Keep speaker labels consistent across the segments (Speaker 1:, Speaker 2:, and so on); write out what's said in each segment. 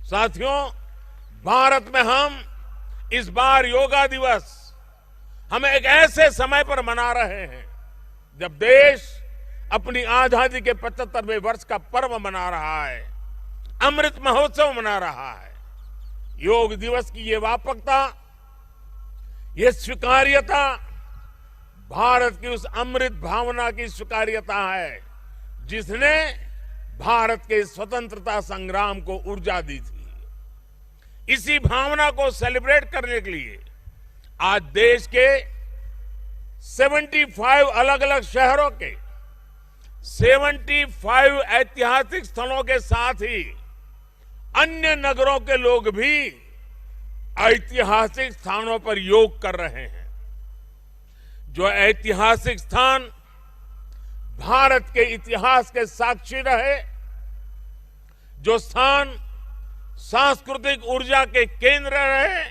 Speaker 1: साथियों, भारत में हम इस बार योगा दिवस हम एक ऐसे समय पर मना रहे हैं जब देश अपनी आजादी के 75वें वर्ष का पर्व मना रहा है, अमृत महोत्सव मना रहा है। योग दिवस की ये व्यापकता, ये स्वीकार्यता भारत की उस अमृत भावना की स्वीकार्यता है जिसने भारत के स्वतंत्रता संग्राम को ऊर्जा दी थी। इसी भावना को सेलिब्रेट करने के लिए आज देश के 75 अलग अलग शहरों के 75 ऐतिहासिक स्थलों के साथ ही अन्य नगरों के लोग भी ऐतिहासिक स्थानों पर योग कर रहे हैं। जो ऐतिहासिक स्थान भारत के इतिहास के साक्षी रहे, जो स्थान सांस्कृतिक ऊर्जा के केंद्र रहे,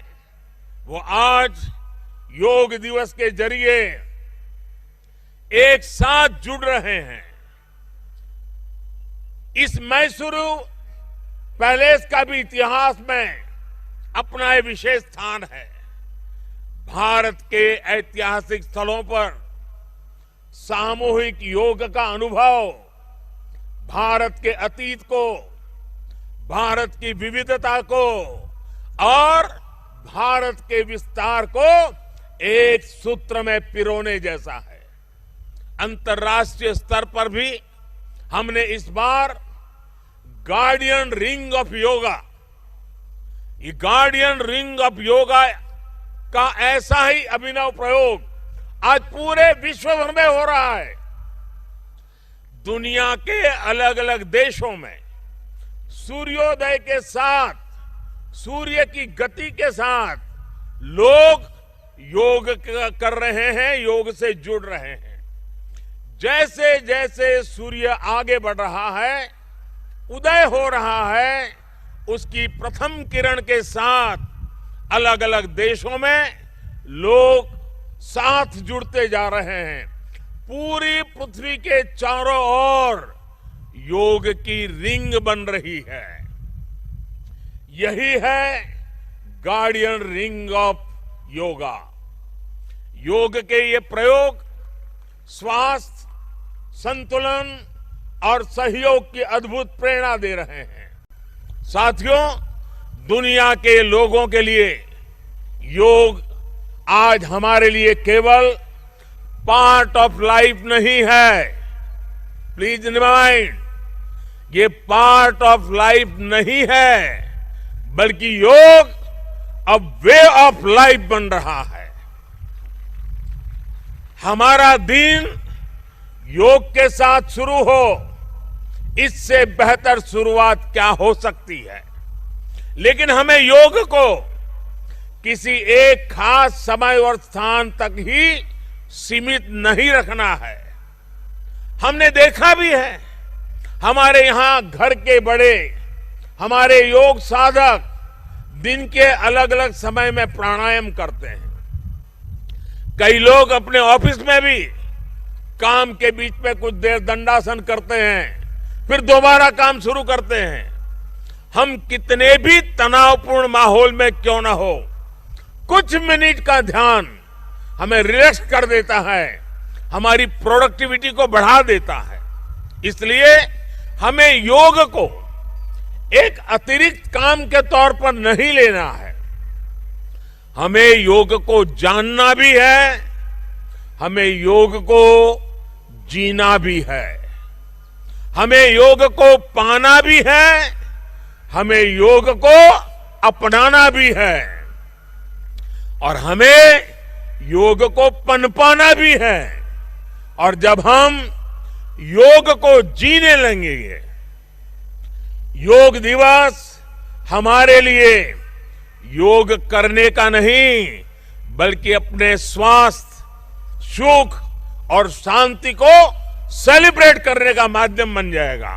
Speaker 1: वो आज योग दिवस के जरिए एक साथ जुड़ रहे हैं। इस मैसूरू पैलेस का भी इतिहास में अपना एक विशेष स्थान है। भारत के ऐतिहासिक स्थलों पर सामूहिक योग का अनुभव भारत के अतीत को, भारत की विविधता को और भारत के विस्तार को एक सूत्र में पिरोने जैसा है। अंतर्राष्ट्रीय स्तर पर भी हमने इस बार गार्डियन रिंग ऑफ योगा, ये गार्डियन रिंग ऑफ योगा का ऐसा ही अभिनव प्रयोग आज पूरे विश्व भर में हो रहा है। दुनिया के अलग अलग देशों में सूर्योदय के साथ, सूर्य की गति के साथ लोग योग कर रहे हैं, योग से जुड़ रहे हैं। जैसे जैसे सूर्य आगे बढ़ रहा है, उदय हो रहा है, उसकी प्रथम किरण के साथ अलग अलग देशों में लोग साथ जुड़ते जा रहे हैं। पूरी पृथ्वी के चारों ओर योग की रिंग बन रही है। यही है गार्डियन रिंग ऑफ योगा। योग के ये प्रयोग स्वास्थ्य, संतुलन और सहयोग की अद्भुत प्रेरणा दे रहे हैं। साथियों, दुनिया के लोगों के लिए योग आज हमारे लिए केवल पार्ट ऑफ लाइफ नहीं है। प्लीज रिमाइंड, ये पार्ट ऑफ लाइफ नहीं है, बल्कि योग अब वे ऑफ लाइफ बन रहा है। हमारा दिन योग के साथ शुरू हो, इससे बेहतर शुरुआत क्या हो सकती है। लेकिन हमें योग को किसी एक खास समय और स्थान तक ही सीमित नहीं रखना है। हमने देखा भी है, हमारे यहां घर के बड़े, हमारे योग साधक दिन के अलग अलग समय में प्राणायाम करते हैं। कई लोग अपने ऑफिस में भी काम के बीच में कुछ देर दंडासन करते हैं, फिर दोबारा काम शुरू करते हैं। हम कितने भी तनावपूर्ण माहौल में क्यों न हो, कुछ मिनट का ध्यान हमें रिलैक्स कर देता है, हमारी प्रोडक्टिविटी को बढ़ा देता है। इसलिए हमें योग को एक अतिरिक्त काम के तौर पर नहीं लेना है। हमें योग को जानना भी है, हमें योग को जीना भी है, हमें योग को पाना भी है, हमें योग को अपनाना भी है और हमें योग को पनपाना भी है। और जब हम योग को जीने लगेंगे, योग दिवस हमारे लिए योग करने का नहीं, बल्कि अपने स्वास्थ्य, सुख और शांति को सेलिब्रेट करने का माध्यम बन जाएगा।